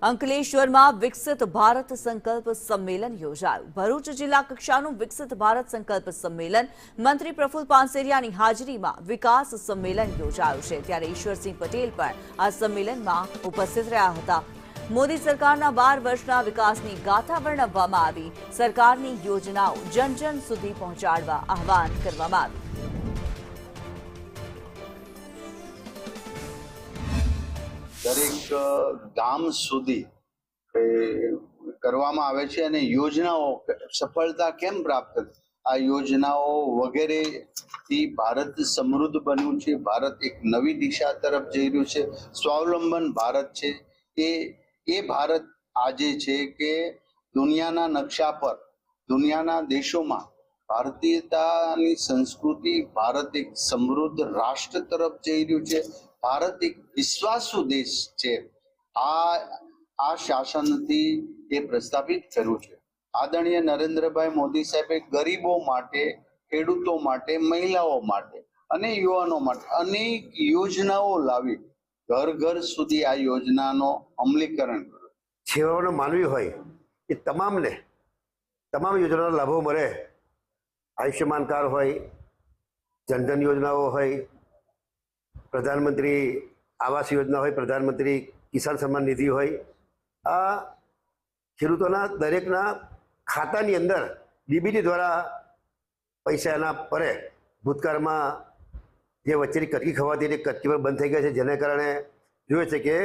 અંકલેશ્વરમાં વિકસિત ભારત સંકલ્પ સંમેલન યોજાયું। ભરૂચ જિલ્લા કક્ષાનું વિકસિત ભારત સંકલ્પ સંમેલન મંત્રી પ્રફુલ્લ પાનસેરિયાની હાજરીમાં વિકાસ સંમેલન યોજાયું છે। ત્યારે ઈશ્વરસિંહ પટેલ પણ આ સંમેલનમાં ઉપસ્થિત રહ્યા હતા। મોદી સરકારના 12 વર્ષના વિકાસની ગાથા વર્ણવવામાં આવી। સરકારની યોજનાઓ જન જન સુધી પહોંચાડવા આહવાન કરવામાં આવ્યું। દરેક ગામ સુધી કરવામાં આવે છે અને યોજનાઓ સફળતા કેમ પ્રાપ્ત આ યોજનાઓ વગેરેથી ભારત સમૃદ્ધ બન્યું છે। ભારત એક નવી દિશા તરફ જઈ રહ્યું છે। સ્વાવલંબન ભારત છે। એ ભારત આજે છે કે દુનિયાના નકશા પર દુનિયાના દેશોમાં ભારતીયતાની સંસ્કૃતિ ભારત એક સમૃદ્ધ રાષ્ટ્ર તરફ જઈ રહ્યું છે। ભારત એક વિશ્વાસુ દેશ છે। આ શાસનથી એ પ્રસ્થાપિત કર્યું છે। આદરણીય નરેન્દ્રભાઈ મોદી સાહેબે ગરીબો માટે, ખેડૂતો માટે, મહિલાઓ માટે અને યુવાનો માટે અનેક યોજનાઓ લાવી ઘર ઘર સુધી આ યોજનાનો અમલીકરણ કર્યું। સેવાનો માનવી હોય એ તમામને તમામ યોજનાના લાભો મળે। આયુષ્યમાન કાર્ડ હોય, જનધન યોજનાઓ હોય, પ્રધાનમંત્રી આવાસ યોજના હોય, પ્રધાનમંત્રી કિસાન સન્માન નિધિ હોય, આ ખેડૂતોના દરેકના ખાતાની અંદર ડીબીટી દ્વારા પૈસા એના પડે। ભૂતકાળમાં જે વચ્ચેની કટકી ખવાતી એ કટકી પણ બંધ થઈ ગઈ છે, જેને કારણે જોઈએ છે કે